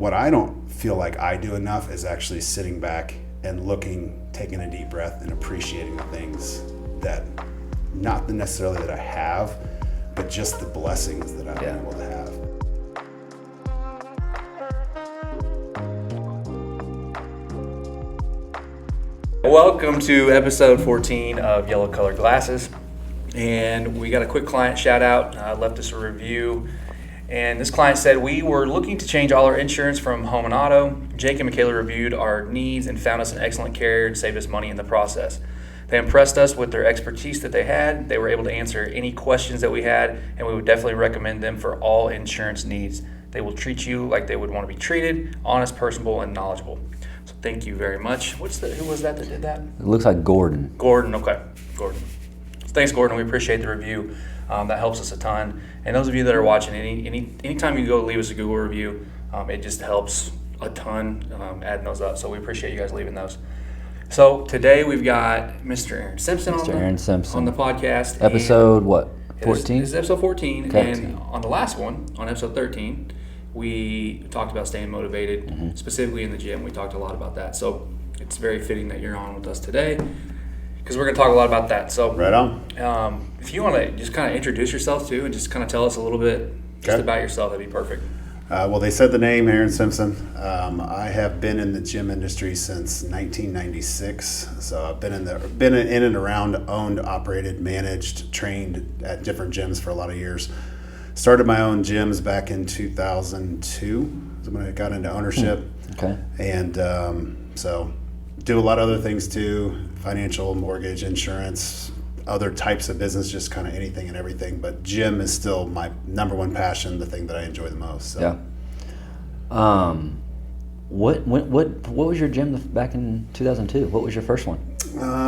what I don't feel like I do enough is actually sitting back and looking, taking a deep breath and appreciating the things that, not necessarily that I have, but just the blessings that I've been able to have. Welcome to episode 14 of Yellow Colored Glasses. And we got a quick client shout out, left us a review. And this client said, we were looking to change all our insurance from home and auto. Jake and Michaela reviewed our needs and found us an excellent carrier and saved us money in the process. They impressed us with their expertise that they had. They were able to answer any questions that we had, and we would definitely recommend them for all insurance needs. They will treat you like they would want to be treated, honest, personable, and knowledgeable. So thank you very much. Who was that did that? It looks like Gordon. Gordon, okay. Gordon. Thanks, Gordon. We appreciate the review. That helps us a ton. And those of you that are watching, anytime you go leave us a Google review, it just helps a ton adding those up. So we appreciate you guys leaving those. So today we've got Mr. Aaron Simpson on the podcast. Episode what? 14? This is episode 14. Okay. And on the last one, on episode 13, we talked about staying motivated, specifically in the gym. We talked a lot about that. So it's very fitting that you're on with us today, because we're going to talk a lot about that. So right on. If you want to just kind of introduce yourself too, and just kind of tell us a little bit just about yourself, that'd be perfect. Well, they said the name, Aaron Simpson. I have been in the gym industry since 1996. So I've been in and around, owned, operated, managed, trained at different gyms for a lot of years. Started my own gyms back in 2002 when I got into ownership. Okay. And so do a lot of other things too, financial, mortgage, insurance, other types of business, just kind of anything and everything. But gym is still my number one passion, the thing that I enjoy the most. So. Yeah. What was your gym back in 2002? What was your first one?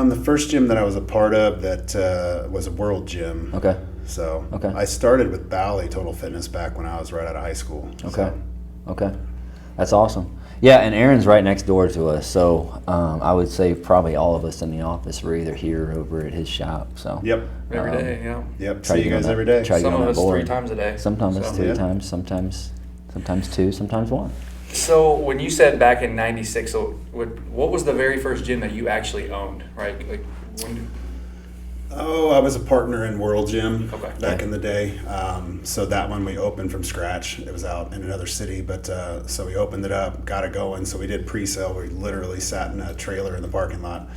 The first gym that I was a part of that was a world gym. Okay. So okay. I started with Bally Total Fitness back when I was right out of high school. Okay. So. Okay. That's awesome. Yeah, and Aaron's right next door to us, so I would say probably all of us in the office were either here or over at his shop. So yep, every day, yeah. Yep, see you guys every day. Some of us 3 times a day. Sometimes it's 2 times, sometimes 2, sometimes 1. So when you said back in '96, so what was the very first gym that you actually owned, right? Like when? I was a partner in World Gym back Okay. in the day. So that one we opened from scratch. It was out in another city, but so we opened it up, got it going. So we did pre-sale. We literally sat in a trailer in the parking lot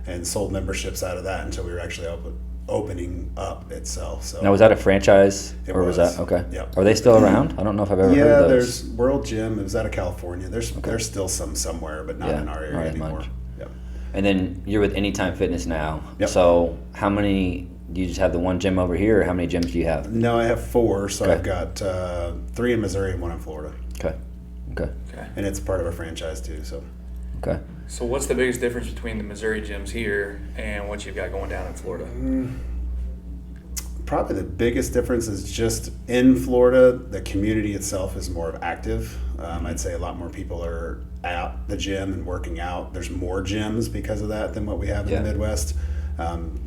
and sold memberships out of that until we were actually opening up itself. So now, was that a franchise? Was that okay? Yep. Are they still around? I don't know if I've ever heard of those. There's World Gym. It was out of California. There's still some somewhere, but not in our area anymore. Much. Yep. And then you're with Anytime Fitness now. Yep. So how many, do you just have the one gym over here, or how many gyms do you have? No, I have 4. So I've got 3 in Missouri and 1 in Florida. Okay. And it's part of a franchise too. So. Okay. So what's the biggest difference between the Missouri gyms here and what you've got going down in Florida? Probably the biggest difference is just in Florida, the community itself is more active. I'd say a lot more people are at the gym and working out. There's more gyms because of that than what we have in the Midwest.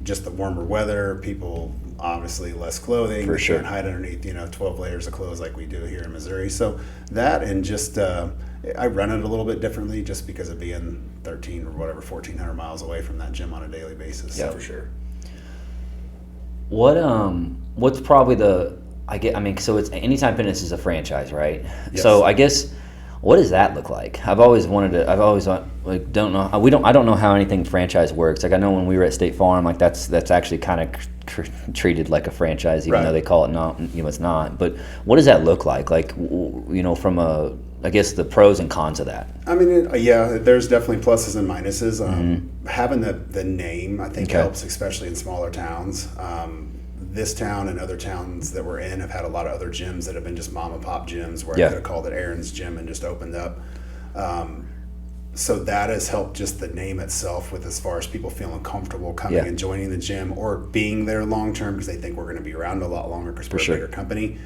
Just the warmer weather, people obviously less clothing. For sure. Can't hide underneath 12 layers of clothes like we do here in Missouri. So that, and just I run it a little bit differently just because of being 1,400 miles away from that gym on a daily basis. Yeah, for sure. What's probably so it's Anytime Fitness is a franchise, right? Yes. So I guess, what does that look like? I don't know. I don't know how anything franchise works. Like, I know when we were at State Farm, like that's actually kind of treated like a franchise, even though they call it not. It's not. But what does that look like? Like, from I guess the pros and cons of that. I mean, there's definitely pluses and minuses. Having the name, I think, helps, especially in smaller towns. This town and other towns that we're in have had a lot of other gyms that have been just mom and pop gyms where I could have called it Aaron's Gym and just opened up. So that has helped just the name itself, with as far as people feeling comfortable coming and joining the gym or being there long term because they think we're going to be around a lot longer because we're a bigger company.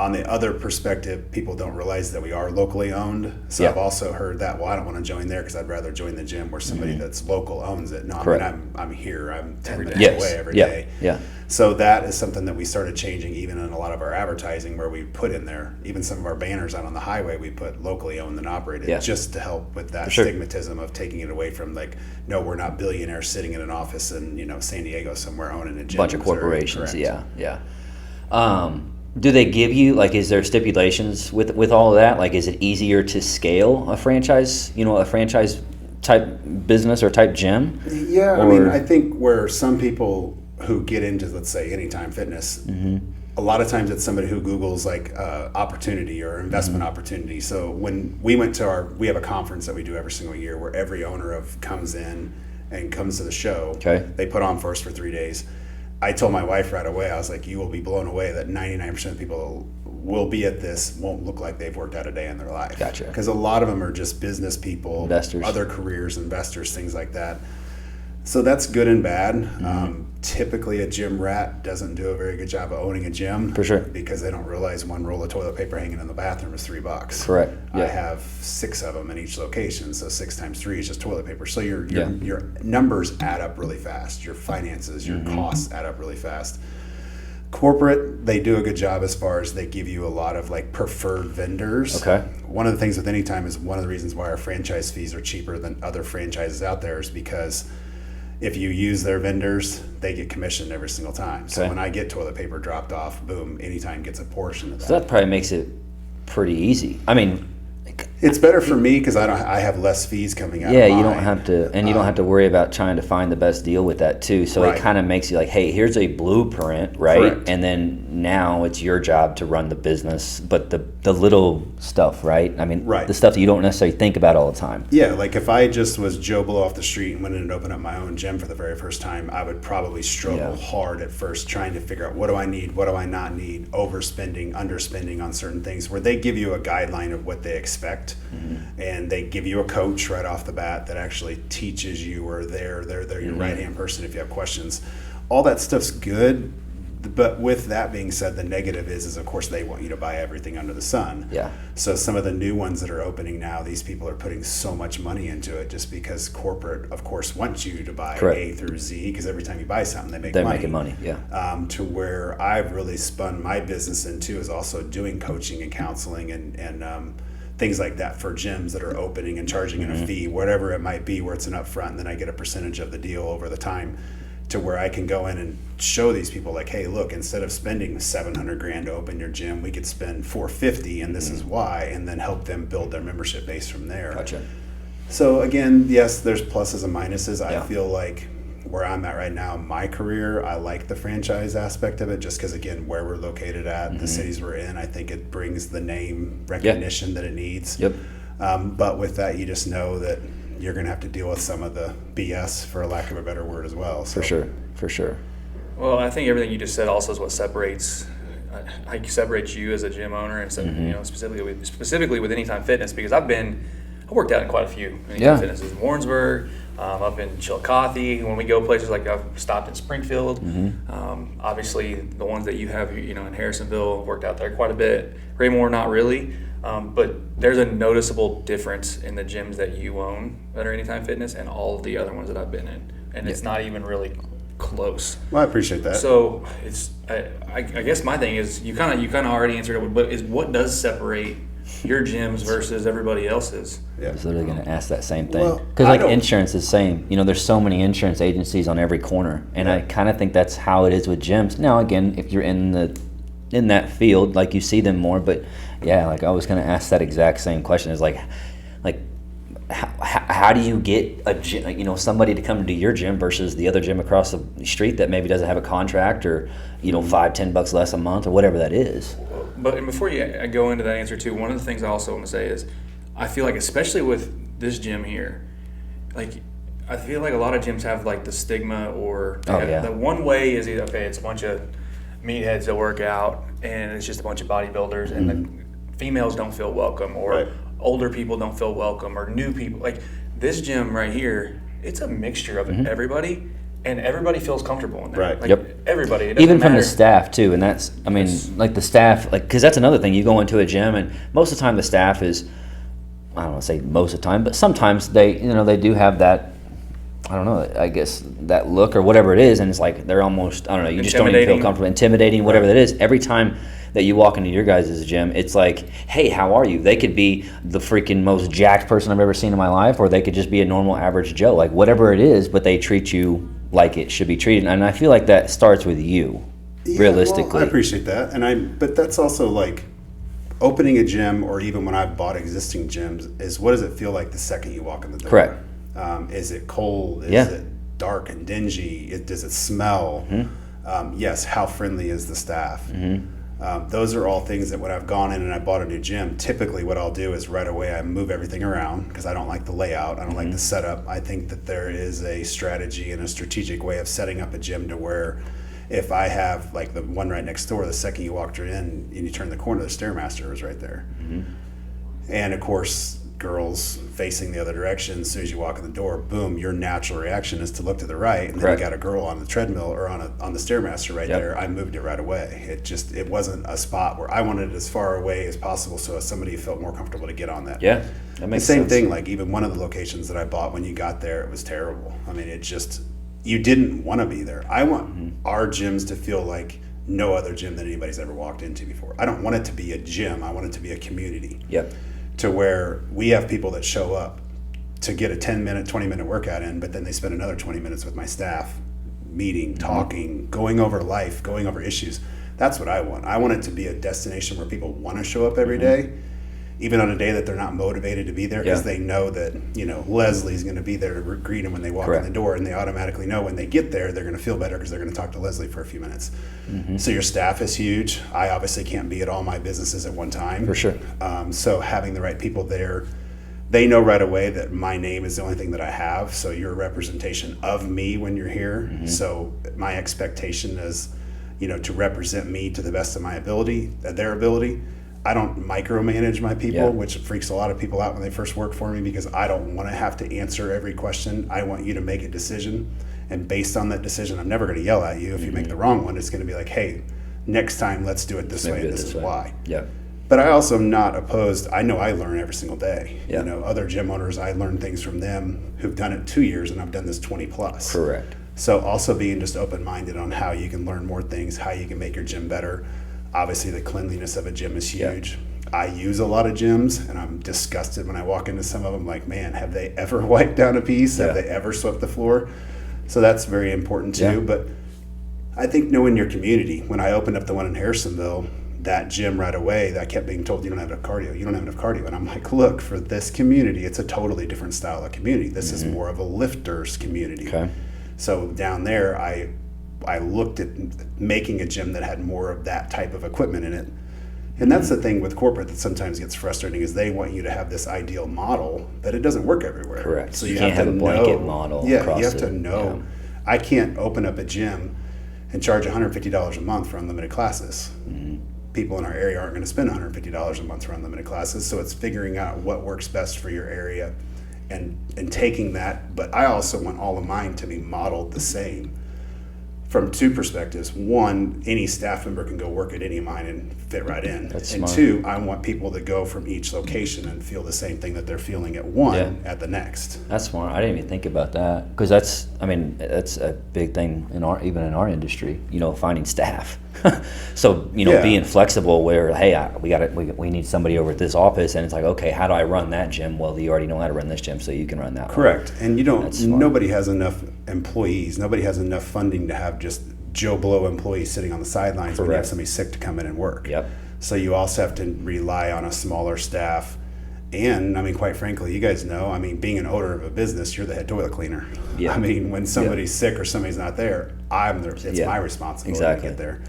On the other perspective, people don't realize that we are locally owned. So Yeah. I've also heard that, well, I don't want to join there because I'd rather join the gym where somebody that's local owns it. No, Correct. I mean, I'm here. I'm 10 minutes Yes. away every Yeah. day. Yeah. So that is something that we started changing even in a lot of our advertising, where we put in there, even some of our banners out on the highway, we put locally owned and operated, Yeah. just to help with that sure. stigmatism of taking it away from like, no, we're not billionaires sitting in an office in, San Diego somewhere owning a gym. Bunch of Missouri. corporations. Correct. Yeah. Do they give you, like, is there stipulations with all of that? Like, is it easier to scale a franchise, a franchise type business or type gym? Yeah, I Or- mean, I think where some people who get into, let's say, Anytime Fitness, a lot of times it's somebody who Googles like opportunity or investment opportunity. So when we went to we have a conference that we do every single year where every owner comes in and comes to the show. Okay. They put on first for 3 days. I told my wife right away, I was like, you will be blown away that 99% of people will be at this won't look like they've worked out a day in their life. Gotcha. Because a lot of them are just business people, Investors. other careers, investors, things like that. So that's good and bad. Typically, a gym rat doesn't do a very good job of owning a gym. For sure. Because they don't realize one roll of toilet paper hanging in the bathroom is $3. Correct. I Yeah. have 6 of them in each location, so 6 times 3 is just toilet paper. So your Yeah. your numbers add up really fast. Your finances, your costs add up really fast. Corporate, they do a good job as far as they give you a lot of like preferred vendors. Okay. One of the things with Anytime is one of the reasons why our franchise fees are cheaper than other franchises out there is because if you use their vendors, they get commissioned every single time. So Okay. when I get toilet paper dropped off, boom, Anytime gets a portion of that. So that probably makes it pretty easy. I mean, It's better for me because I have less fees coming out. yeah, of you mine. don't have to, and you don't have to worry about trying to find the best deal with that too. So Right. it kind of makes you like, hey, here's a blueprint, right? Correct. And then now it's your job to run the business, but the little stuff, right? I mean, Right. the stuff that you don't necessarily think about all the time. Yeah, like if I just was Joe Blow off the street and went in and opened up my own gym for the very first time, I would probably struggle Yeah. hard at first trying to figure out what do I need, what do I not need, overspending, underspending on certain things, where they give you a guideline of what they expect, and they give you a coach right off the bat that actually teaches you, or they're your right-hand person if you have questions. All that stuff's good, but with that being said, the negative is of course they want you to buy everything under the sun. Yeah. So some of the new ones that are opening now, these people are putting so much money into it just because corporate, of course, wants you to buy Correct. A through Z, because every time you buy something, they make They're money. making money, yeah. To where I've really spun my business into is also doing coaching and counseling and things like that for gyms that are opening and charging in a fee, whatever it might be, where it's an upfront, and then I get a percentage of the deal over the time, to where I can go in and show these people like, hey, look, instead of spending $700,000 to open your gym, we could spend $450, and this is why, and then help them build their membership base from there. Gotcha. So again, yes, there's pluses and minuses. Yeah. I feel like where I'm at right now in my career, I like the franchise aspect of it, just because again, where we're located at, the cities we're in, I think it brings the name recognition that it needs. Yep. But with that, you just know that you're going to have to deal with some of the BS, for lack of a better word, as well. So. For sure. Well, I think everything you just said also is what separates you as a gym owner, and specifically with Anytime Fitness, because I worked out in quite a few Anytime Fitnesses in Warrensburg, up in Chillicothe. When we go places like I've stopped in Springfield, obviously the ones that you have, in Harrisonville, worked out there quite a bit. Raymore, not really. But there's a noticeable difference in the gyms that you own that are Anytime Fitness and all of the other ones that I've been in, and it's not even really close. Well, I appreciate that. So it's I guess my thing is you kind of already answered it, but is what does separate your gyms versus everybody else's? Yeah. I was literally going to ask that same thing. Well, Because I like don't- insurance is the same. There's so many insurance agencies on every corner, and I kind of think that's how it is with gyms. Now, again, if you're in that field, like you see them more, but yeah, like I was going to ask that exact same question. Is like how do you get a gym, somebody to come to your gym versus the other gym across the street that maybe doesn't have a contract, or $5-10 less a month, or whatever that is. But before you go into that answer too, one of the things I also want to say is I feel like, especially with this gym here, like I feel like a lot of gyms have like the stigma, or the one way is either, okay, it's a bunch of meatheads that work out and it's just a bunch of bodybuilders, and the females don't feel welcome, or older people don't feel welcome, or new people. Like this gym right here, it's a mixture of everybody, and everybody feels comfortable in there. Right. Like, Yep. everybody. It doesn't Even from the matter. staff too, and that's, I mean, Yes. like the staff, like, because that's another thing. You go into a gym, and most of the time the staff is, I don't want to say most of the time, but sometimes they, they do have that, I don't know, I guess that look or whatever it is, and it's like they're almost, I don't know, you just don't even feel Intimidating. comfortable, intimidating, whatever that is. Every time that you walk into your guys' gym, it's like, hey, how are you? They could be the freaking most jacked person I've ever seen in my life, or they could just be a normal average Joe, like whatever it is, but they treat you like it should be treated. And I feel like that starts with you, realistically. Well, I appreciate that, but that's also like opening a gym, or even when I've bought existing gyms, is what does it feel like the second you walk in the door? Correct. Is it cold? Is Yeah. it dark and dingy? Does it smell? Yes. How friendly is the staff? Those are all things that when I've gone in and I bought a new gym, typically what I'll do is right away I move everything around because I don't like the layout. I don't like the setup. I think that there is a strategy and a strategic way of setting up a gym to where if I have like the one right next door, the second you walked in and you turn the corner, the Stairmaster is right there. And of course, girls facing the other direction, as soon as you walk in the door, boom, your natural reaction is to look to the right, and then Correct. you got a girl on the treadmill or on the Stairmaster right Yep. there. I moved it right away. It wasn't a spot where I wanted it as far away as possible, so as somebody felt more comfortable to get on that. Yeah, that The makes same sense. thing, like even one of the locations that I bought, when you got there, it was terrible. I mean, you didn't want to be there. I want our gyms to feel like no other gym that anybody's ever walked into before. I don't want it to be a gym. I want it to be a community. Yep. To where we have people that show up to get a 10-minute, 20-minute workout in, but then they spend another 20 minutes with my staff, meeting, talking, going over life, going over issues. That's what I want. I want it to be a destination where people want to show up every day, even on a day that they're not motivated to be there, because Yeah. they know that, Leslie's going to be there to greet them when they walk Correct. in the door, and they automatically know when they get there, they're going to feel better because they're going to talk to Leslie for a few minutes. So your staff is huge. I obviously can't be at all my businesses at one time. For sure. So having the right people there, they know right away that my name is the only thing that I have. So you're a representation of me when you're here. So my expectation is, to represent me to the best of my ability, their ability. I don't micromanage my people, Yeah. which freaks a lot of people out when they first work for me, because I don't want to have to answer every question. I want you to make a decision. And based on that decision, I'm never going to yell at you. If you make the wrong one, it's going to be like, hey, next time let's do it this way, and this is why. Yeah. But I also am not opposed. I know I learn every single day. Yeah. Other gym owners, I learn things from them who've done it 2 years, and I've done this 20 plus. Correct. So also being just open-minded on how you can learn more things, how you can make your gym better. Obviously, the cleanliness of a gym is huge. I use a lot of gyms, and I'm disgusted when I walk into some of them. Like, man, have they ever wiped down a piece? Have they ever swept the floor? So that's very important too. Yeah. But I think knowing your community. When I opened up the one in Harrisonville, that gym right away, I kept being told, you don't have enough cardio. You don't have enough cardio. And I'm like, look, for this community, it's a totally different style of community. This is more of a lifters community. Okay. So down there, I looked at making a gym that had more of that type of equipment in it. And that's the thing with corporate that sometimes gets frustrating, is they want you to have this ideal model, but it doesn't work everywhere. Correct. So You you can't have to have a blanket know, model Yeah, across you have it. to know. I can't open up a gym and charge $150 a month for unlimited classes. People in our area aren't going to spend $150 a month for unlimited classes. So it's figuring out what works best for your area and taking that. But I also want all of mine to be modeled the same from two perspectives. One, any staff member can go work at any of mine and fit right in. That's and smart. two, I want people to go from each location and feel the same thing that they're feeling at one Yeah. at the next. That's smart. I didn't even think about that, because that's a big thing even in our industry. Finding staff. So Yeah. being flexible, where hey, we need somebody over at this office, and it's like, okay, how do I run that gym? Well, you already know how to run this gym, so you can run that one. Correct. And That's smart. nobody has enough employees. Nobody has enough funding to have just Joe Blow employees sitting on the sidelines when you have Correct. somebody sick to come in and work. Yep. So you also have to rely on a smaller staff. And quite frankly, you guys know, being an owner of a business, you're the head toilet cleaner. Yeah. When somebody's sick or somebody's not there, it's Yeah. my responsibility Exactly. to get there.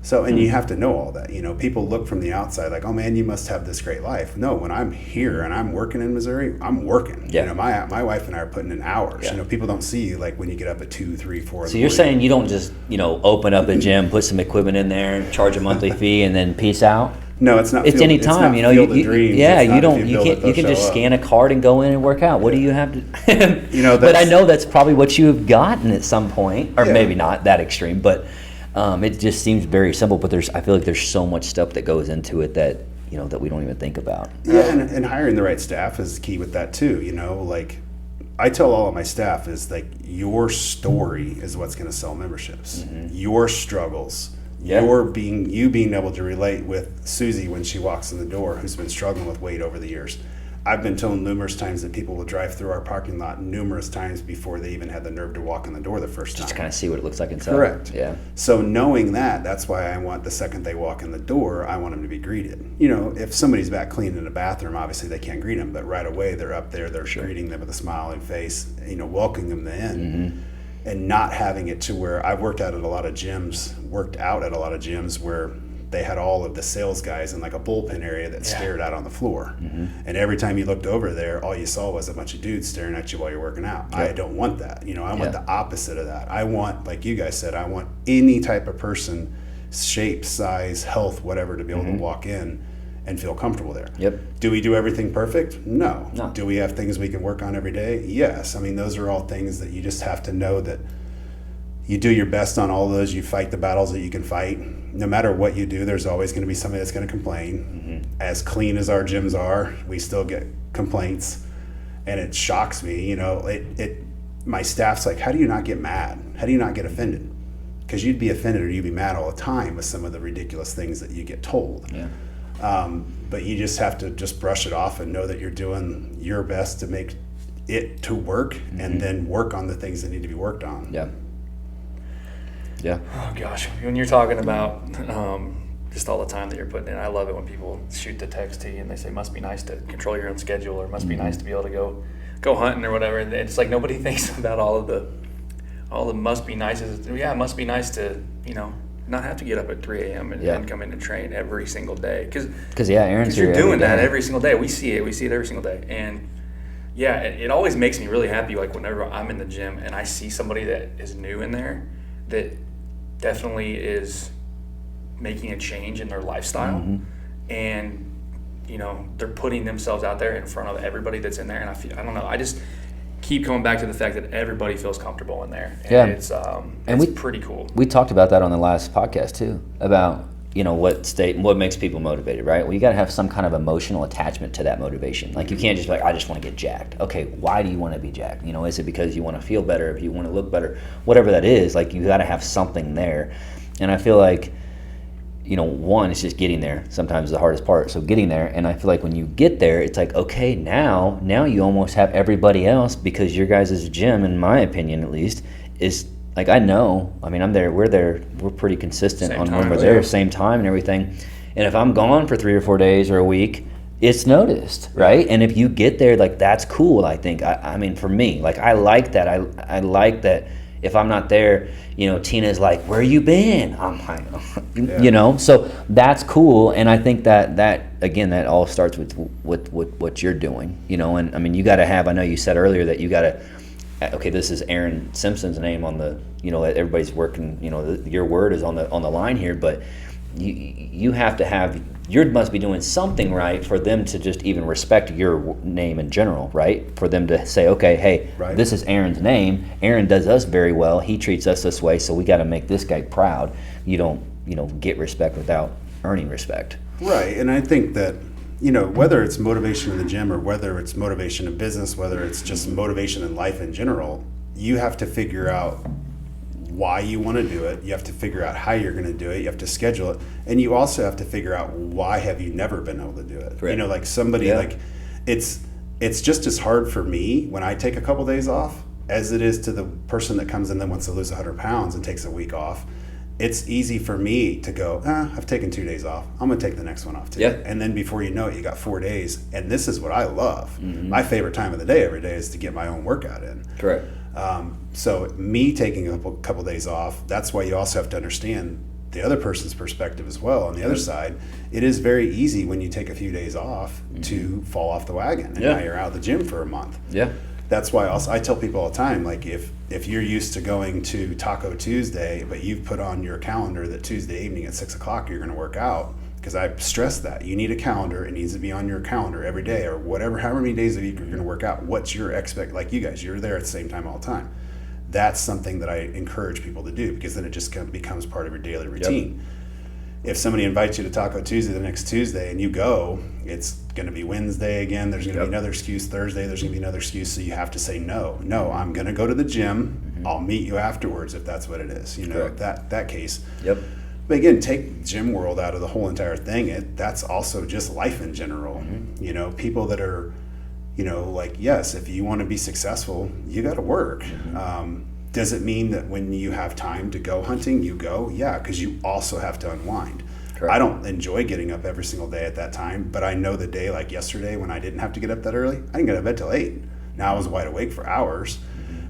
So, and you have to know all that. People look from the outside like, oh man, you must have this great life. No, when I'm here and I'm working in Missouri, I'm working. Yeah. My wife and I are putting in hours. Yeah. People don't see you like when you get up at 2, 3, 4. So you're saying you don't just open up a gym, put some equipment in there, charge a monthly fee, and then peace out? No, it's not. It's field, any it's time, not you know. Field of Dreams. Yeah, It's not you if don't. You build it, can't. You they'll can just show up. scan a card and go in and work out. What do you have to? You know, but I that's- know that's probably what you have gotten at some point, or Yeah. maybe not that extreme. But it just seems very simple. But I feel like there's so much stuff that goes into it that that we don't even think about. Yeah, and hiring the right staff is key with that too. You know, like I tell all of my staff is like your story is what's going to sell memberships. Your struggles, Yeah. you being able to relate with Susie when she walks in the door, who's been struggling with weight over the years. I've been told numerous times that people will drive through our parking lot numerous times before they even had the nerve to walk in the door the first time. Just kind of see what it looks like inside. Correct. Yeah. So knowing that, that's why I want the second they walk in the door, I want them to be greeted. You know, if somebody's back cleaning in a bathroom, obviously they can't greet them, but right away they're up there, they're greeting them with a smiling face, welcoming them in, and not having it to where I've worked out at a lot of gyms where they had all of the sales guys in like a bullpen area that stared out on the floor. And every time you looked over there, all you saw was a bunch of dudes staring at you while you're working out. I don't want that. I want the opposite of that. I want, like you guys said, I want any type of person, shape, size, health, whatever, to be able to walk in and feel comfortable there. Yep. Do we do everything perfect? No. No. Do we have things we can work on every day? Yes. I mean, those are all things that you just have to know that you do your best on all those. You fight the battles that you can fight. No matter what you do, there's always going to be somebody that's going to complain. As clean as our gyms are, we still get complaints, and it shocks me. My staff's like, how do you not get mad? How do you not get offended? Because you'd be offended or you'd be mad all the time with some of the ridiculous things that you get told. Yeah. But you just have to just brush it off and know that you're doing your best to make it to work, and then work on the things that need to be worked on. Yeah. Yeah. Oh gosh, when you're talking about just all the time that you're putting in, I love it when people shoot the text to you and they say, "Must be nice to control your own schedule," or "Must be nice to be able to go hunting," or whatever. And it's like nobody thinks about all the must be nices. Yeah, it must be nice to not have to get up at 3 a.m. and come in and train every single day. Because Aaron's here you're doing every that day. every single day. We see it every single day. And yeah, it always makes me really happy. Like whenever I'm in the gym and I see somebody that is new in there that definitely is making a change in their lifestyle, and they're putting themselves out there in front of everybody that's in there. And I don't know, I just keep coming back to the fact that everybody feels comfortable in there. And it's pretty cool. We talked about that on the last podcast too, about what makes people motivated, right? Well, you got to have some kind of emotional attachment to that motivation. Like you can't just be like, I just want to get jacked. Okay, why do you want to be jacked? Is it because you want to feel better, if you want to look better, whatever that is? Like you got to have something there. And I feel like one, it's just getting there. Sometimes the hardest part. So getting there, and I feel like when you get there, it's like, okay, now you almost have everybody else, because your guys' gym, in my opinion at least, is like, I'm there, we're pretty consistent Same on time, when we're yeah. there, same time and everything. And if I'm gone for 3 or 4 days or a week, it's noticed, right? And if you get there, like, that's cool, I think. I mean, for me, like, I like that. I like that if I'm not there, Tina's like, where you been? I'm like, so that's cool. And I think that again, that all starts with what you're doing, and I mean, you got to have, I know you said earlier that you got to, okay, this is Aaron Simpson's name on the, everybody's working, your word is on the line here, but you have to have, you must be doing something right for them to just even respect your name in general, right? For them to say, okay, hey, Right. This is Aaron's name. Aaron does us very well. He treats us this way, so we got to make this guy proud. You don't get respect without earning respect. Right, and I think that, whether it's motivation in the gym or whether it's motivation in business, whether it's just motivation in life in general, you have to figure out why you want to do it. You have to figure out how you're going to do it. You have to schedule it. And you also have to figure out why have you never been able to do it. Right. Like somebody like it's just as hard for me when I take a couple days off as it is to the person that comes in that wants to lose 100 pounds and takes a week off. It's easy for me to go, I've taken 2 days off. I'm going to take the next one off too. Yeah. And then before you know it, you got 4 days. And this is what I love. My favorite time of the day every day is to get my own workout in. Correct. So me taking a couple days off, that's why you also have to understand the other person's perspective as well. On the other side, it is very easy when you take a few days off to fall off the wagon. And now you're out of the gym for a month. Yeah. That's why I tell people all the time, like if you're used to going to Taco Tuesday, but you've put on your calendar that Tuesday evening at 6 o'clock you're going to work out, because I stress that you need a calendar. It needs to be on your calendar every day or whatever, however many days a week you're going to work out. What's your like you guys, you're there at the same time all the time. That's something that I encourage people to do, because then it just becomes part of your daily routine. Yep. If somebody invites you to Taco Tuesday the next Tuesday and you go, it's going to be Wednesday again. There's going to be another excuse. Thursday, there's going to be another excuse. So you have to say no. I'm going to go to the gym. I'll meet you afterwards if that's what it is. That case. Yep. But again, take gym world out of the whole entire thing. That's also just life in general. People that are, like, yes, if you want to be successful, you got to work. Does it mean that when you have time to go hunting, you go? Yeah, because you also have to unwind. Correct. I don't enjoy getting up every single day at that time, but I know the day like yesterday when I didn't have to get up that early, I didn't get out of bed till 8. Now I was wide awake for hours,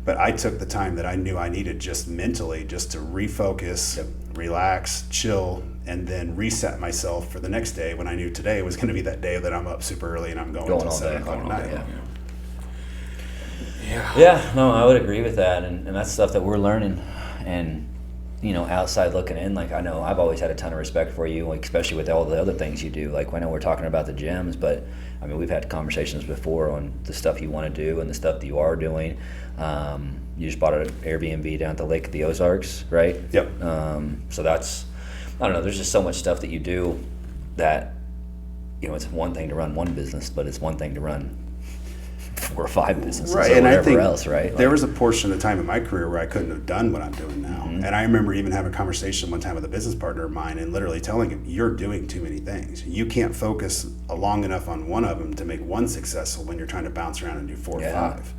but I took the time that I knew I needed just mentally just to refocus, relax, chill, and then reset myself for the next day when I knew today was going to be that day that I'm up super early and I'm going until 7 o'clock at night. Yeah, no, I would agree with that, and that's stuff that we're learning, and outside looking in, like, I know I've always had a ton of respect for you, like, especially with all the other things you do. Like, I know we're talking about the gyms, but I mean, we've had conversations before on the stuff you want to do and the stuff that you are doing. You just bought an Airbnb down at the Lake of the Ozarks, right? Yep. So that's, I don't know, there's just so much stuff that you do that, it's one thing to run one business, but it's one thing to run 4 or 5 businesses, right, or and whatever I think else, right? There was a portion of time in my career where I couldn't have done what I'm doing now. And I remember even having a conversation one time with a business partner of mine and literally telling him, you're doing too many things. You can't focus long enough on one of them to make one successful when you're trying to bounce around and do 4 or 5.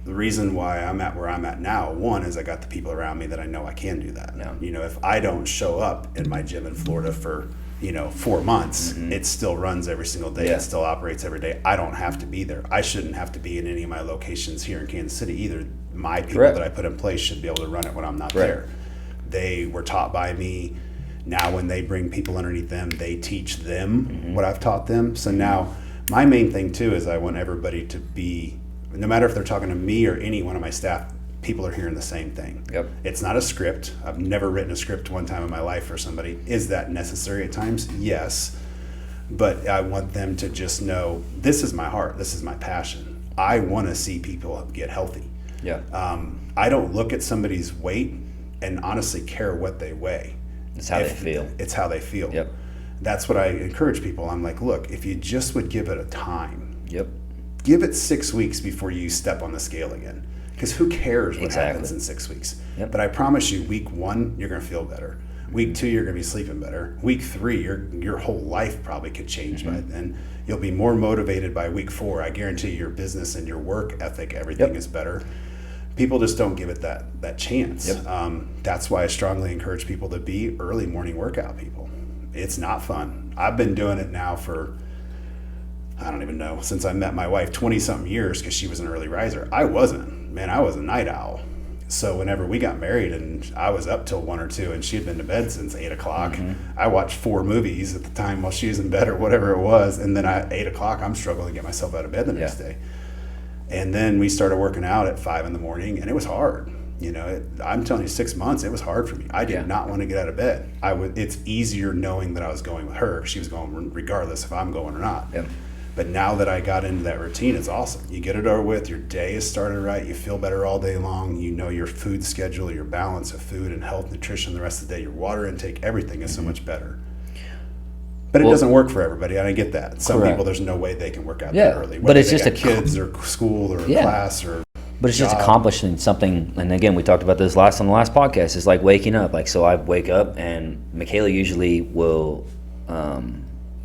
The reason why I'm at where I'm at now, one, is I got the people around me that I know I can do that. Yeah. If I don't show up in my gym in Florida for 4 months, it still runs every single day. It still operates every day. I don't have to be there. I shouldn't have to be in any of my locations here in Kansas City either. My people that I put in place should be able to run it when I'm not there. They were taught by me. Now when they bring people underneath them, they teach them what I've taught them. So now my main thing too is I want everybody to be, no matter if they're talking to me or any one of my staff, people are hearing the same thing. Yep. It's not a script. I've never written a script one time in my life for somebody. Is that necessary at times? Yes. But I want them to just know, this is my heart. This is my passion. I want to see people get healthy. Yeah. I don't look at somebody's weight and honestly care what they weigh. It's how they feel. It's how they feel. Yep. That's what I encourage people. I'm like, look, if you just would give it a time. Yep. Give it 6 weeks before you step on the scale again. Because who cares what happens in 6 weeks? Yep. But I promise you, week 1, you're going to feel better. Week 2, you're going to be sleeping better. Week 3, your whole life probably could change by then. You'll be more motivated by week 4. I guarantee your business and your work ethic, everything is better. People just don't give it that chance. Yep. That's why I strongly encourage people to be early morning workout people. It's not fun. I've been doing it now for, I don't even know, since I met my wife, 20-something years, because she was an early riser. I wasn't. Man, I was a night owl. So whenever we got married and I was up till 1 or 2 and she had been to bed since 8 o'clock, I watched 4 movies at the time while she was in bed or whatever it was. And then at 8 o'clock, I'm struggling to get myself out of bed the next day. And then we started working out at 5 in the morning, and it was hard. I'm telling you, 6 months, it was hard for me. I did not want to get out of bed. It's easier knowing that I was going with her. She was going regardless if I'm going or not. Yep. But now that I got into that routine, it's awesome. You get it over with, your day is started right, you feel better all day long, you know your food schedule, your balance of food and health, nutrition the rest of the day, your water intake, everything is so much better. But it doesn't work for everybody, and I get that. Some people, there's no way they can work out that early. But it's just kids or school or class or But it's just accomplishing something. And again, we talked about this on the last podcast. It's like waking up. Like, so I wake up, and Michaela usually will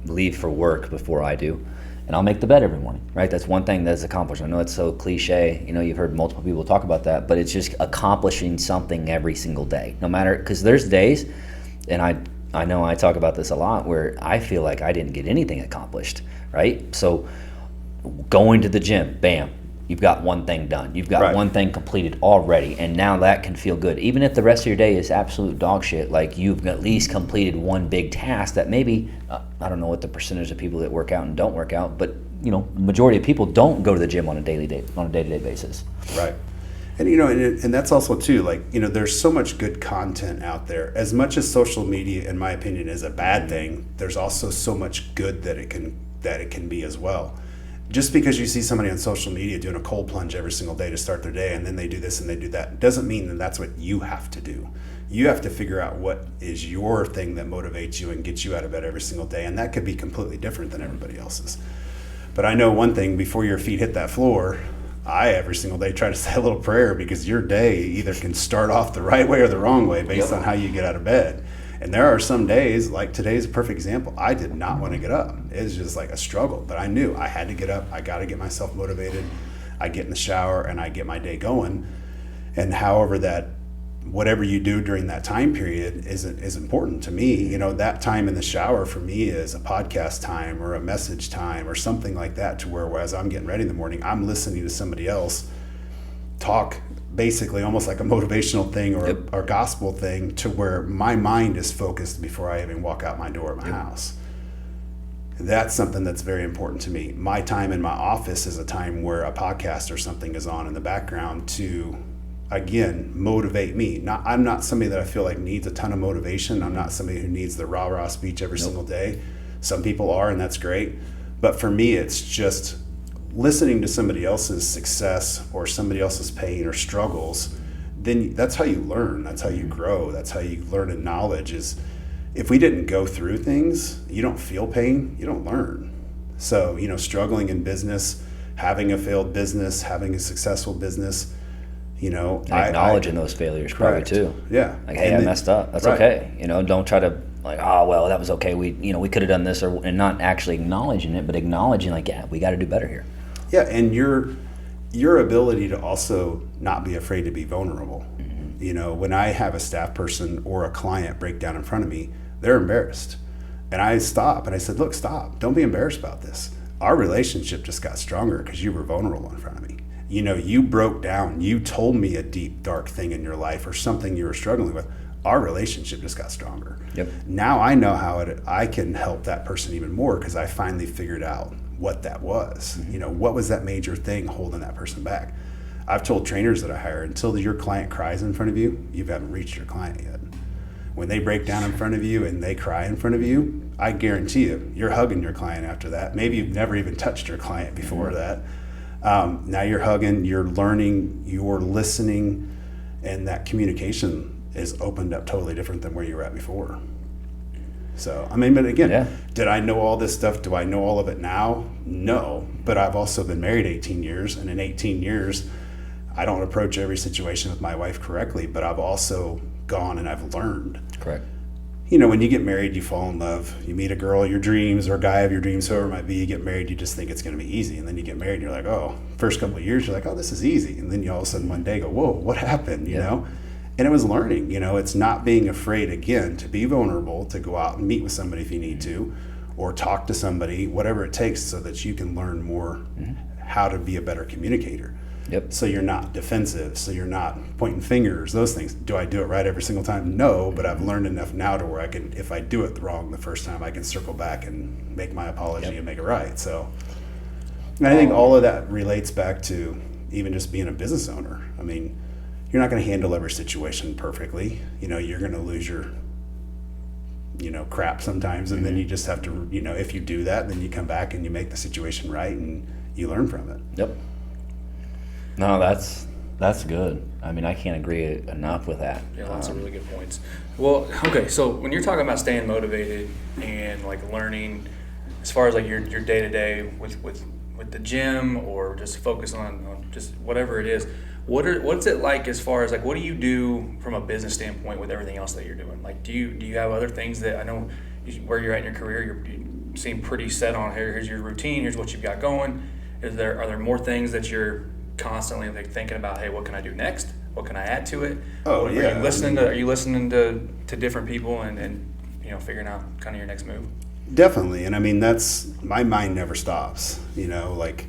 leave for work before I do. And I'll make the bed every morning, right? That's one thing that's accomplished. I know it's so cliche. You've heard multiple people talk about that, but it's just accomplishing something every single day. No matter, because there's days, and I know I talk about this a lot, where I feel like I didn't get anything accomplished, right? So going to the gym, bam, you've got one thing done. You've got one thing completed already, and now that can feel good. Even if the rest of your day is absolute dog shit, like you've at least completed one big task that maybe, I don't know what the percentage of people that work out and don't work out, but majority of people don't go to the gym on a day-to-day basis. Right. And and that's also too, like, there's so much good content out there. As much as social media, in my opinion, is a bad thing, there's also so much good that it can be as well. Just because you see somebody on social media doing a cold plunge every single day to start their day, and then they do this and they do that, doesn't mean that that's what you have to do. You have to figure out what is your thing that motivates you and gets you out of bed every single day, and that could be completely different than everybody else's. But I know one thing: before your feet hit that floor, I every single day try to say a little prayer, because your day either can start off the right way or the wrong way based on how you get out of bed. And there are some days, like today's a perfect example, I did not want to get up. It was just like a struggle, but I knew I had to get up. I got to get myself motivated. I get in the shower and I get my day going. And whatever you do during that time period is important to me. That time in the shower for me is a podcast time or a message time or something like that, to where as I'm getting ready in the morning, I'm listening to somebody else talk, basically almost like a motivational thing or gospel thing, to where my mind is focused before I even walk out my door at my house. That's something that's very important to me. My time in my office is a time where a podcast or something is on in the background to, again, motivate me. I'm not somebody that I feel like needs a ton of motivation. I'm not somebody who needs the rah-rah speech every single day. Some people are, and that's great. But for me, it's just listening to somebody else's success or somebody else's pain or struggles. Then that's how you learn. That's how you grow. That's how you learn in knowledge. Is if we didn't go through things, you don't feel pain, you don't learn. So, struggling in business, having a failed business, having a successful business, and acknowledging those failures, probably too. Yeah. Like, hey, I messed up. That's okay. Don't try to like, oh, well, that was okay. We could have done this, and not actually acknowledging it, but acknowledging like, yeah, we got to do better here. Yeah. And your ability to also not be afraid to be vulnerable. Mm-hmm. When I have a staff person or a client break down in front of me, they're embarrassed. And I stop and I said, look, stop. Don't be embarrassed about this. Our relationship just got stronger because you were vulnerable in front of me. You broke down, you told me a deep, dark thing in your life or something you were struggling with. Our relationship just got stronger. Yep. Now I know how I can help that person even more, because I finally figured out what that was. Mm-hmm. What was that major thing holding that person back? I've told trainers that I hire, until your client cries in front of you, you haven't reached your client yet. When they break down in front of you and they cry in front of you, I guarantee you're hugging your client after that. Maybe you've never even touched your client before mm-hmm. that. Now you're hugging, you're learning, you're listening, and that communication is opened up totally different than where you were at before. So, but again, Did I know all this stuff? Do I know all of it now? No, but I've also been married 18 years, and in 18 years, I don't approach every situation with my wife correctly, but I've also gone and I've learned. Correct. When you get married, you fall in love. You meet a girl of your dreams or a guy of your dreams, whoever it might be. You get married, you just think it's going to be easy. And then you get married and you're like, oh, first couple of years, you're like, oh, this is easy. And then you all of a sudden one day go, whoa, what happened, you know? And it was learning, it's not being afraid, again, to be vulnerable, to go out and meet with somebody if you need to, or talk to somebody, whatever it takes, so that you can learn more how to be a better communicator. Yep. So you're not defensive, so you're not pointing fingers, those things. Do I do it right every single time? No, but I've learned enough now to where I can, if I do it wrong the first time, I can circle back and make my apology and make it right. So and I think all of that relates back to even just being a business owner. You're not going to handle every situation perfectly. You're going to lose your, crap sometimes, and then you just have to, if you do that, then you come back and you make the situation right and you learn from it. Yep. No, that's good. I can't agree enough with that. Yeah, lots of really good points. Well, okay, so when you're talking about staying motivated and like learning, as far as like your day to day with the gym, or just focus on just whatever it is, what's it like as far as like what do you do from a business standpoint with everything else that you're doing? Like, do you have other things that, I know where you're at in your career, you seem pretty set on, here's your routine, here's what you've got going. Are there more things that you're constantly like thinking about? Hey, what can I do next? What can I add to it? Oh, Are you listening to different people and figuring out kind of your next move? Definitely. And that's, my mind never stops. Like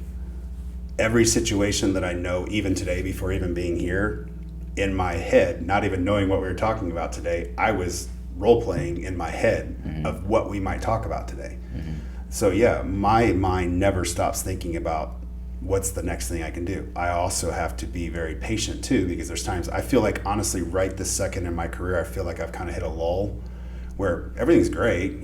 every situation that I know, even today, before even being here, in my head, not even knowing what we were talking about today, I was role playing in my head of what we might talk about today. So yeah, my mind never stops thinking about what's the next thing I can do? I also have to be very patient too, because there's times I feel like, honestly, right this second in my career, I feel like I've kind of hit a lull where everything's great,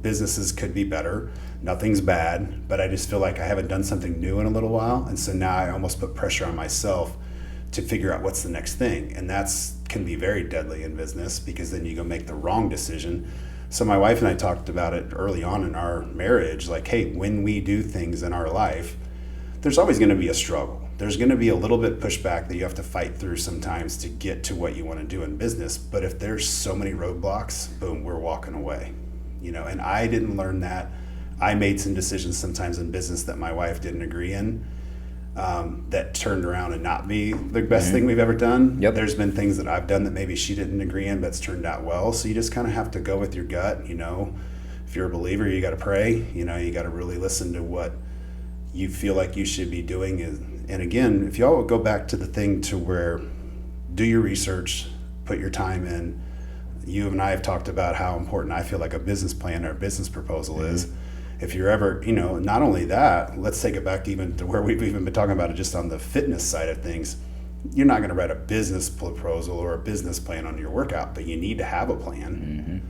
businesses could be better, nothing's bad, but I just feel like I haven't done something new in a little while. And so now I almost put pressure on myself to figure out what's the next thing. And that's can be very deadly in business, because then you go make the wrong decision. So my wife and I talked about it early on in our marriage, like, hey, when we do things in our life, there's always going to be a struggle. There's going to be a little bit pushback that you have to fight through sometimes to get to what you want to do in business. But if there's so many roadblocks, boom, we're walking away. And I didn't learn that. I made some decisions sometimes in business that my wife didn't agree in, that turned around and not be the best thing we've ever done. Yep. There's been things that I've done that maybe she didn't agree in, but it's turned out well. So you just kind of have to go with your gut. If you're a believer, you got to pray. You got to really listen to what you feel like you should be doing. And again, if y'all would go back to the thing to where do your research, put your time in. You and I have talked about how important I feel like a business plan or a business proposal is. If you're ever, not only that, let's take it back even to where we've even been talking about it just on the fitness side of things. You're not going to write a business proposal or a business plan on your workout, but you need to have a plan.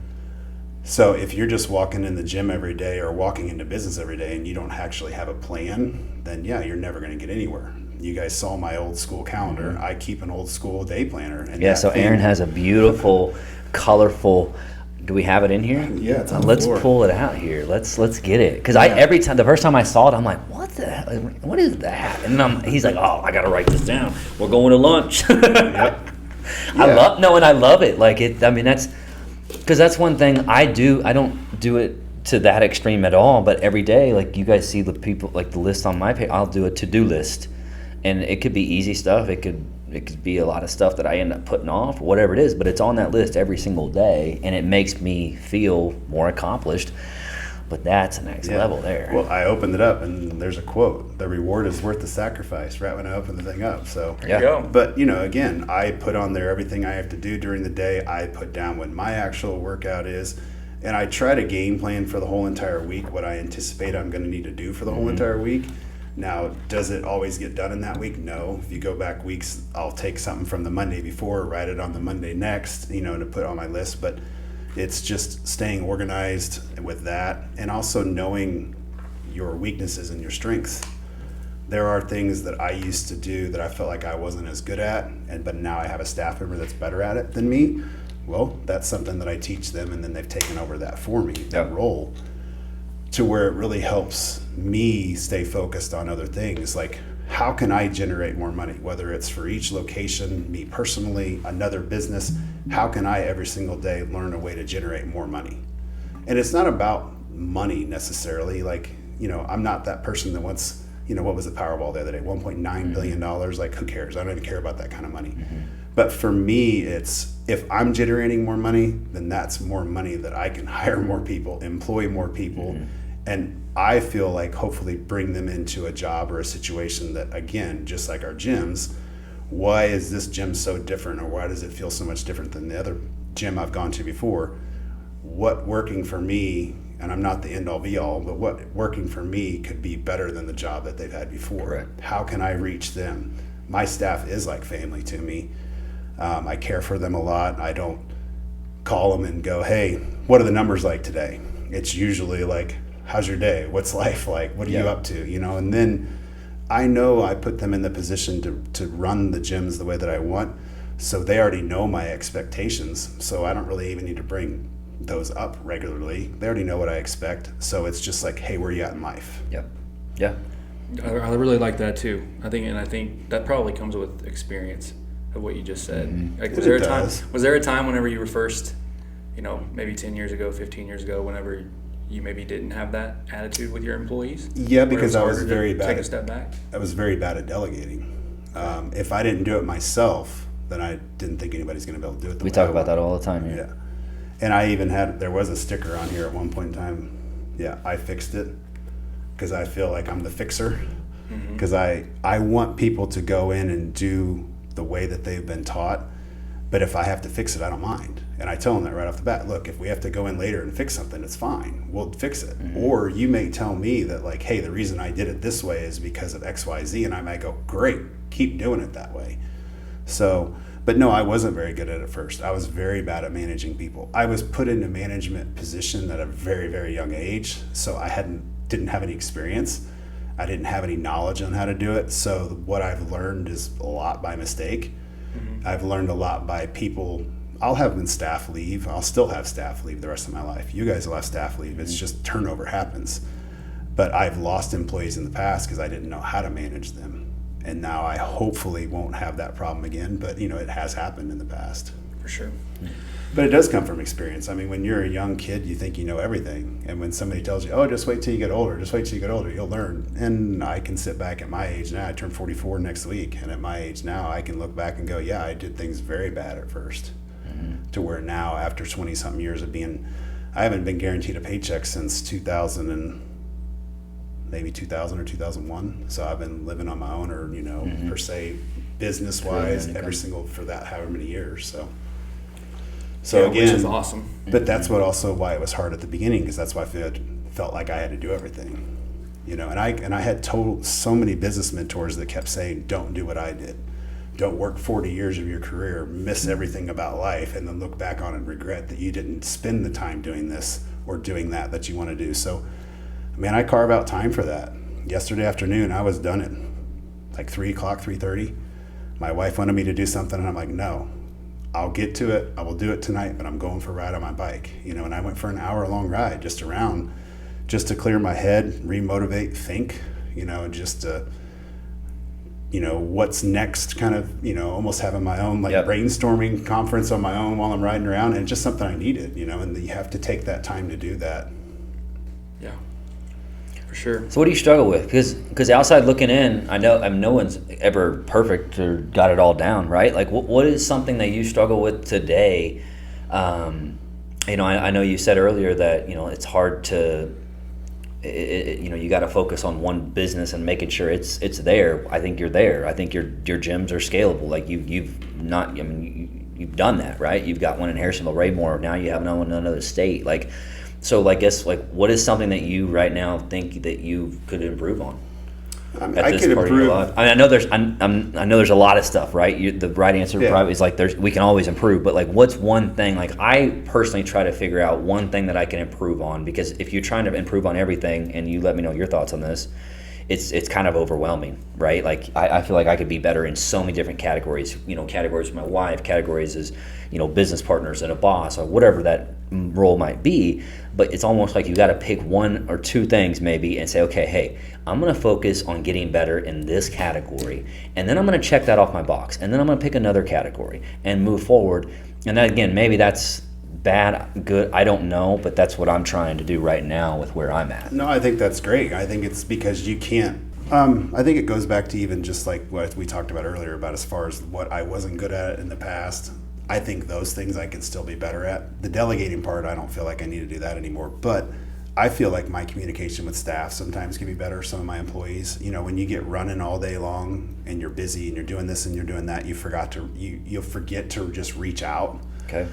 So if you're just walking in the gym every day or walking into business every day and you don't actually have a plan, then yeah, you're never going to get anywhere. You guys saw my old school calendar. I keep an old school day planner. And so Aaron has a beautiful, colorful. Do we have it in here? Yeah, it's on the Let's floor. pull it out here. Let's get it. Because every time, the first time I saw it, I'm like, what is that? And he's like, oh, I gotta write this down. We're going to lunch. Yep. I love it. Like it. I mean, that's one thing I do. I don't do it to that extreme at all. But every day, like you guys see the people, like the list on my page, I'll do a to-do list, and it could be easy stuff. It could be a lot of stuff that I end up putting off, whatever it is, but it's on that list every single day, and it makes me feel more accomplished. But that's the next level there. Well, I opened it up, and there's a quote: "The reward is worth the sacrifice." Right when I opened the thing up, so There you go. But again, I put on there everything I have to do during the day. I put down when my actual workout is, and I try to game plan for the whole entire week what I anticipate I'm going to need to do for the whole entire week. Now, does it always get done in that week? No. If you go back weeks, I'll take something from the Monday before, write it on the Monday next, to put on my list. But it's just staying organized with that, and also knowing your weaknesses and your strengths. There are things that I used to do that I felt like I wasn't as good at, but now I have a staff member that's better at it than me. Well, that's something that I teach them, and then they've taken over that for me, that role, to where it really helps me stay focused on other things. Like, how can I generate more money? Whether it's for each location, me personally, another business, how can I every single day learn a way to generate more money? And it's not about money necessarily. Like, I'm not that person that wants, what was the Powerball the other day? $1.9 billion. Like, who cares? I don't even care about that kind of money. But for me, it's, if I'm generating more money, then that's more money that I can hire more people, employ more people. And I feel like hopefully bring them into a job or a situation that, again, just like our gyms, why is this gym so different, or why does it feel so much different than the other gym I've gone to before? What working for me, and I'm not the end all be all, but what working for me could be better than the job that they've had before? Correct. How can I reach them? My staff is like family to me. I care for them a lot. I don't call them and go, hey, what are the numbers like today? It's usually like, how's your day? What's life like? What are you up to? And then I know I put them in the position to run the gyms the way that I want. So they already know my expectations. So I don't really even need to bring those up regularly. They already know what I expect. So it's just like, hey, where are you at in life? Yeah. I really like that too. I think that probably comes with experience of what you just said. Like, was there a time whenever you were first, maybe 10 years ago, 15 years ago, whenever you maybe didn't have that attitude with your employees? Yeah, because I was very bad. Take a step back. I was very bad at delegating. If I didn't do it myself, then I didn't think anybody's going to be able to do it. We talk about that all the time here. Yeah, and I even there was a sticker on here at one point in time. Yeah, I fixed it because I feel like I'm the fixer. Because I want people to go in and do the way that they've been taught. But if I have to fix it, I don't mind. And I tell them that right off the bat. Look, if we have to go in later and fix something, it's fine. We'll fix it. Or you may tell me that, like, hey, the reason I did it this way is because of X, Y, Z. And I might go, great, keep doing it that way. So, but no, I wasn't very good at it first. I was very bad at managing people. I was put into management position at a very, very young age. So I didn't have any experience. I didn't have any knowledge on how to do it. So what I've learned is a lot by mistake. I've learned a lot by people. I'll have staff leave. I'll still have staff leave the rest of my life. You guys will have staff leave. It's just turnover happens. But I've lost employees in the past because I didn't know how to manage them. And now I hopefully won't have that problem again. But, it has happened in the past. For sure. But it does come from experience. I mean, when you're a young kid, you think you know everything. And when somebody tells you, oh, just wait till you get older, you'll learn. And I can sit back at my age now. I turn 44 next week. And at my age now, I can look back and go, yeah, I did things very bad at first. To where now, after 20-something years of I haven't been guaranteed a paycheck since 2000 or 2001. So I've been living on my own, or, per se, business-wise, for that however many years. So again, which is awesome. But that's why it was hard at the beginning, because that's why I felt like I had to do everything, And I had so many business mentors that kept saying, "Don't do what I did. Don't work 40 years of your career, miss everything about life, and then look back on it and regret that you didn't spend the time doing this or doing that you want to do." So, man, I carve out time for that. Yesterday afternoon, I was done at like 3 o'clock, 3:30. My wife wanted me to do something, and I'm like, no. I'll get to it. I will do it tonight, but I'm going for a ride on my bike, and I went for an hour-long ride just to clear my head, re-motivate, think, just to, what's next, kind of, almost having my own brainstorming conference on my own while I'm riding around, and it's just something I needed, and you have to take that time to do that. Yeah, for sure. So what do you struggle with? Because outside looking in, I know no one's ever perfect or got it all down, right? Like, what is something that you struggle with today? I know you said earlier that, it's hard to, you got to focus on one business and making sure it's there. I think you're there. I think your gyms are scalable. Like you've done that, right? You've got one in Harrisonville, Raymore. Now you have another one in another state. So I guess, what is something that you right now think that you could improve on? I could improve. I know there's a lot of stuff, right? The right answer probably is we can always improve, but what's one thing? I personally try to figure out one thing that I can improve on, because if you're trying to improve on everything, and you let me know your thoughts on this, it's kind of overwhelming, right? I feel like I could be better in so many different categories. Categories with my wife, categories as business partners and a boss, or whatever that role might be. But it's almost like you got to pick one or two things maybe and say, okay, hey, I'm going to focus on getting better in this category, and then I'm going to check that off my box, and then I'm going to pick another category and move forward. And that, again, maybe that's bad, good, I don't know, but that's what I'm trying to do right now with where I'm at. No, I think that's great. I think it's because you can't. I think it goes back to even just like what we talked about earlier about as far as what I wasn't good at in the past. I think those things I can still be better at. The delegating part, I don't feel like I need to do that anymore. But I feel like my communication with staff sometimes can be better. Some of my employees, when you get running all day long and you're busy and you're doing this and you're doing that, you'll forget to just reach out. Okay.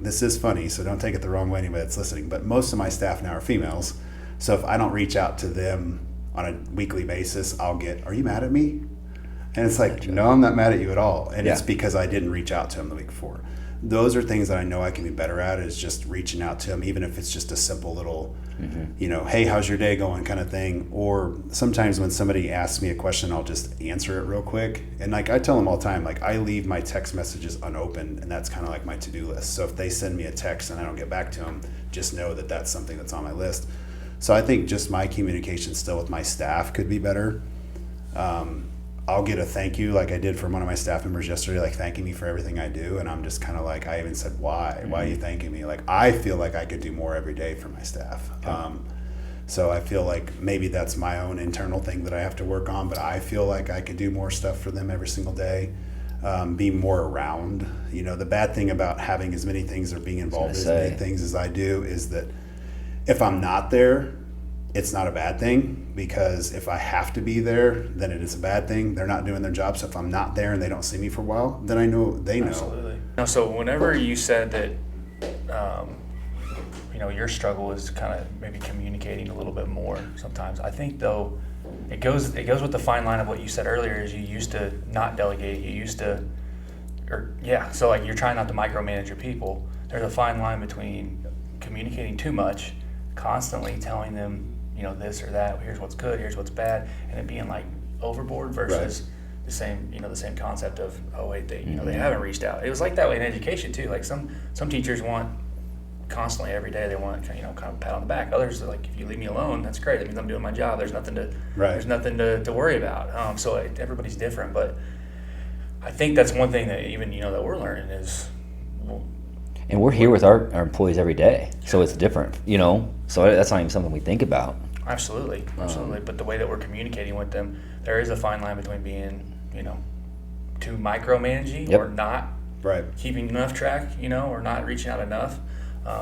This is funny, so don't take it the wrong way, anybody that's listening. But most of my staff now are females. So if I don't reach out to them on a weekly basis, I'll get, "Are you mad at me?" And it's like, no, I'm not mad at you at all. And it's because I didn't reach out to them the week before. Those are things that I know I can be better at, is just reaching out to them, even if it's just a simple little, hey, how's your day going kind of thing. Or sometimes when somebody asks me a question, I'll just answer it real quick. And I tell them all the time, I leave my text messages unopened, and that's kind of like my to-do list. So if they send me a text and I don't get back to them, just know that that's something that's on my list. So I think just my communication still with my staff could be better. I'll get a thank you like I did from one of my staff members yesterday, thanking me for everything I do. And I'm just kind of I even said, why? Why are you thanking me? I feel like I could do more every day for my staff. Okay. So I feel like maybe that's my own internal thing that I have to work on, but I feel like I could do more stuff for them every single day. Be more around. The bad thing about having as many things or being involved in as many things as I do is that if I'm not there, it's not a bad thing, because if I have to be there, then it is a bad thing. They're not doing their job. So if I'm not there and they don't see me for a while, then I know they know. Absolutely. No, so whenever you said that, your struggle is kind of maybe communicating a little bit more sometimes. I think though, it goes with the fine line of what you said earlier. Is you used to not delegate. You used to, so like you're trying not to micromanage your people. There's a fine line between communicating too much, constantly telling them, this or that, here's what's good, here's what's bad, and it being like overboard versus the same concept of, oh wait, they haven't reached out. It was like that way in education too. Like some teachers want constantly every day, they want kind of a pat on the back. Others are like, if you leave me alone, that's great. That means I'm doing my job. There's nothing to worry about. So everybody's different, but I think that's one thing that even that we're learning is. And we're here with our employees every day, so it's different, So that's not even something we think about. Absolutely. But the way that we're communicating with them, there is a fine line between being, too micromanaging or not keeping enough track, or not reaching out enough.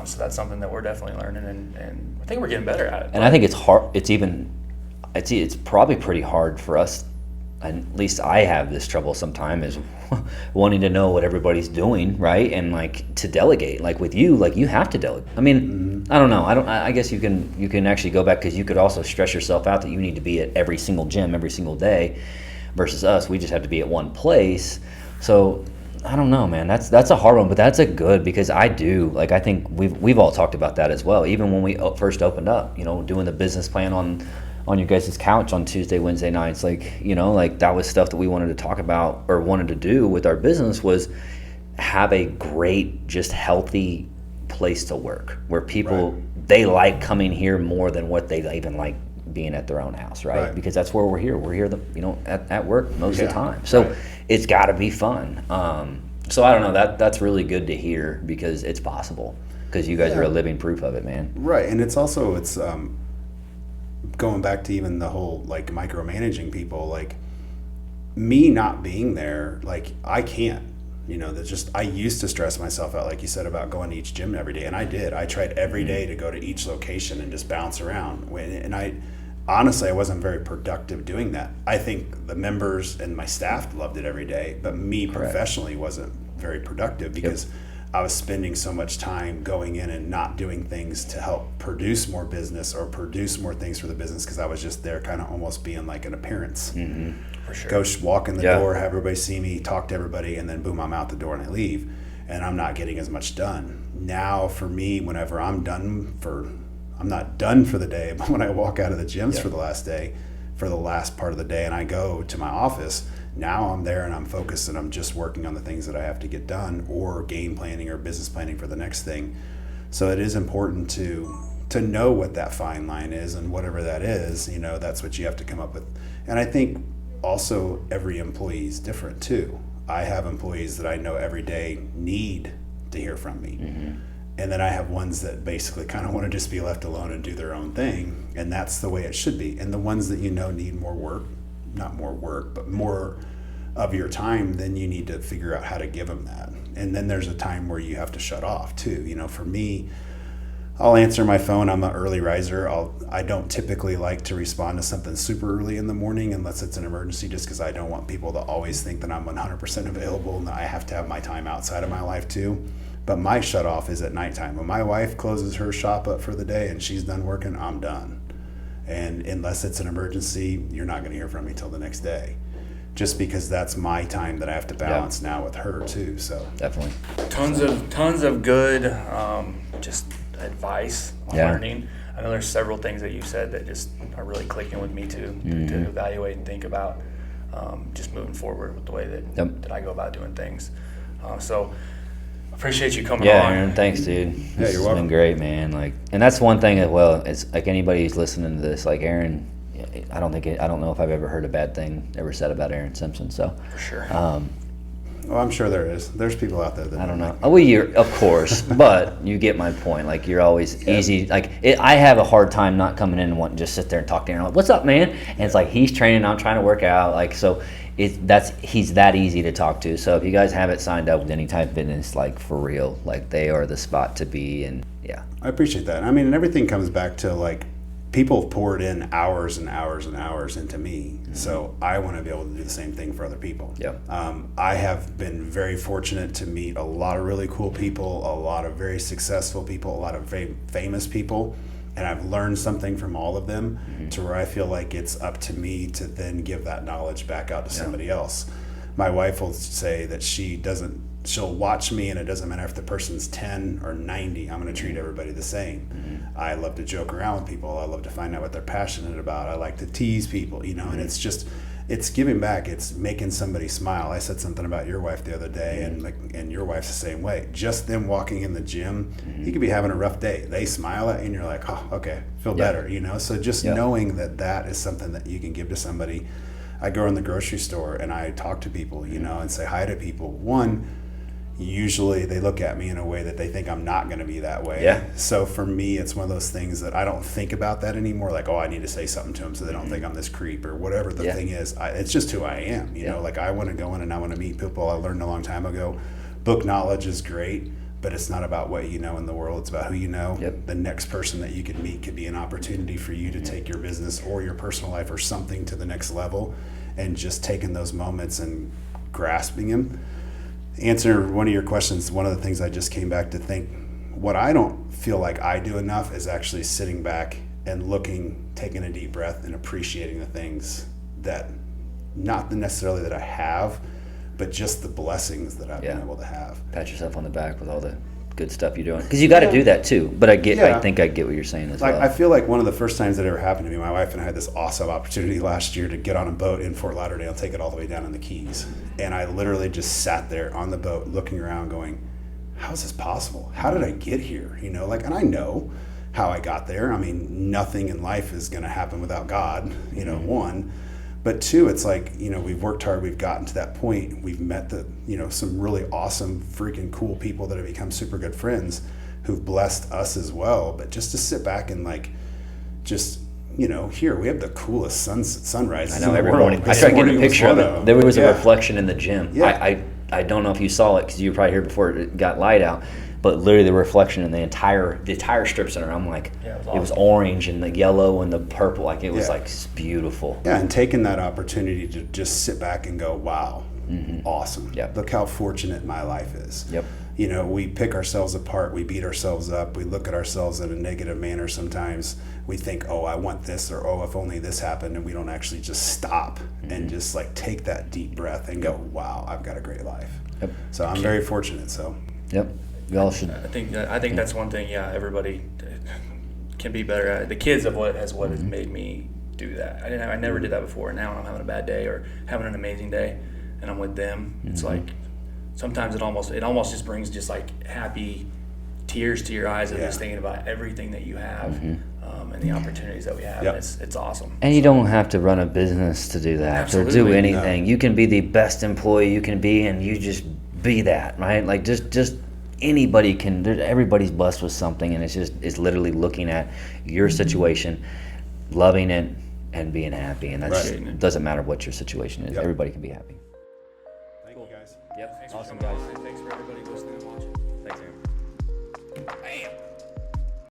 So that's something that we're definitely learning, and I think we're getting better at it. And I think it's hard. It's probably pretty hard for us. And at least I have this trouble sometimes, is wanting to know what everybody's doing, right? And like to delegate. Like with you, like you have to delegate. I mean, I don't know. I guess you can actually go back, because you could also stress yourself out that you need to be at every single gym every single day, versus us, we just have to be at one place. So I don't know, man. That's a hard one, but that's a good, because I think we've all talked about that as well. Even when we first opened up, doing the business plan on your guys' couch on Tuesday, Wednesday nights, like that was stuff that we wanted to talk about or wanted to do with our business, was have a great, just healthy place to work where people, they like coming here more than what they even like being at their own house, right? Because that's where we're here. We're here, at work most of the time. So it's got to be fun. So I don't know, that's really good to hear, because it's possible, because you guys are a living proof of it, man. Right. And it's going back to even the whole like micromanaging people, like me not being there, like I can't, I used to stress myself out, like you said, about going to each gym every day. And I tried every day to go to each location and just bounce around. And honestly, I wasn't very productive doing that. I think the members and my staff loved it every day, but me professionally wasn't very productive, because I was spending so much time going in and not doing things to help produce more business or produce more things for the business, because I was just there kind of almost being like an appearance. For sure. Go walk in the door, have everybody see me, talk to everybody, and then boom, I'm out the door and I leave. And I'm not getting as much done. Now for me, whenever I'm not done for the day, but when I walk out of the gyms for the last part of the day, and I go to my office, now I'm there and I'm focused and I'm just working on the things that I have to get done, or game planning or business planning for the next thing. So it is important to know what that fine line is, and whatever that is, that's what you have to come up with. And I think also every employee is different too. I have employees that I know every day need to hear from me. And then I have ones that basically kind of want to just be left alone and do their own thing. And that's the way it should be. And the ones that need more work, not more work, but more of your time, then you need to figure out how to give them that. And then there's a time where you have to shut off too. For me, I'll answer my phone. I'm an early riser. I don't typically like to respond to something super early in the morning unless it's an emergency, just because I don't want people to always think that I'm 100% available, and I have to have my time outside of my life too. But my shut off is at nighttime. When my wife closes her shop up for the day and she's done working, I'm done. And unless it's an emergency, you're not going to hear from me till the next day, just because that's my time that I have to balance now with her too. So definitely tons of good just advice on learning. I know there's several things that you said that just are really clicking with me too, to evaluate and think about just moving forward with the way that I go about doing things. So appreciate you coming on. Aaron, thanks, dude. This has been great, man. And that's one thing as well. It's like anybody who's listening to this, like Aaron, I don't know if I've ever heard a bad thing ever said about Aaron Simpson. So for sure. Well, I'm sure there is. There's people out there that I don't know. Well, you're of course, but you get my point. Like you're always easy. I have a hard time not coming in and wanting to just sit there and talk to Aaron. Like, what's up, man? And it's like he's training, I'm trying to work out. So. He's that easy to talk to. So if you guys haven't signed up with any type of fitness, for real, they are the spot to be. And I appreciate that. I mean, and everything comes back to people have poured in hours and hours and hours into me. So I want to be able to do the same thing for other people. Yep. I have been very fortunate to meet a lot of really cool people, a lot of very successful people, a lot of very famous people. And I've learned something from all of them to where I feel like it's up to me to then give that knowledge back out to somebody else. My wife will say that she'll watch me, and it doesn't matter if the person's 10 or 90, I'm going to treat everybody the same. I love to joke around with people. I love to find out what they're passionate about. I like to tease people, and it's giving back. It's making somebody smile. I said something about your wife the other day, and your wife's the same way. Just them walking in the gym, you could be having a rough day. They smile at you, and you're like, oh, okay, feel better, So just knowing that is something that you can give to somebody. I go in the grocery store and I talk to people, and say hi to people. One, usually they look at me in a way that they think I'm not going to be that way. Yeah. So for me, it's one of those things that I don't think about that anymore. Like, oh, I need to say something to them so they don't think I'm this creep or whatever the thing is. It's just who I am. Like I want to go in and I want to meet people. I learned a long time ago, book knowledge is great, but it's not about what you know in the world. It's about who you know. Yep. The next person that you could meet could be an opportunity for you to take your business or your personal life or something to the next level, and just taking those moments and grasping them. Answer one of your questions, one of the things I just came back to think, what I don't feel like I do enough is actually sitting back and looking, taking a deep breath and appreciating the things that, not necessarily that I have, but just the blessings that I've been able to have. Pat yourself on the back with all the good stuff you're doing, because you got to do that too. But I think I get what you're saying as well. I feel like one of the first times that ever happened to me, my wife and I had this awesome opportunity last year to get on a boat in Fort Lauderdale, take it all the way down in the Keys, and I literally just sat there on the boat looking around going, how is this possible? How did I get here? And I know how I got there. I mean, nothing in life is going to happen without God, one. But two, it's like, we've worked hard, we've gotten to that point, we've met some really awesome, freaking cool people that have become super good friends who've blessed us as well. But just to sit back and here, we have the coolest sunrise. I know, every morning. I tried getting a picture of it. There was a reflection in the gym. Yeah. I don't know if you saw it because you were probably here before it got light out. But literally the reflection in the entire strip center, I'm like, it was orange and the yellow and the purple, like it was like beautiful. Yeah, and taking that opportunity to just sit back and go, wow, awesome. Yep. Look how fortunate my life is. Yep. We pick ourselves apart, we beat ourselves up, we look at ourselves in a negative manner sometimes. We think, oh, I want this, or oh, if only this happened, and we don't actually just stop and just take that deep breath and go, wow, I've got a great life. Yep. So I'm very fortunate. So. Yep. We all should. I think that's one thing. Yeah, everybody can be better at it. The kids have has made me do that. I never did that before. Now when I'm having a bad day or having an amazing day, and I'm with them, it's like sometimes it almost just brings happy tears to your eyes of just thinking about everything that you have and the opportunities that we have. Yep. It's awesome. And you don't have to run a business to do that. Absolutely. Or do anything. No. You can be the best employee you can be, and you just be that, right? Like just anybody can. Everybody's blessed with something, and it's literally looking at your situation, loving it, and being happy. And that's doesn't matter what your situation is. Yep. Everybody can be happy. Thank you guys. Yep. Thanks awesome, for coming guys. on, and thanks for everybody listening and watching. Thanks, Aaron.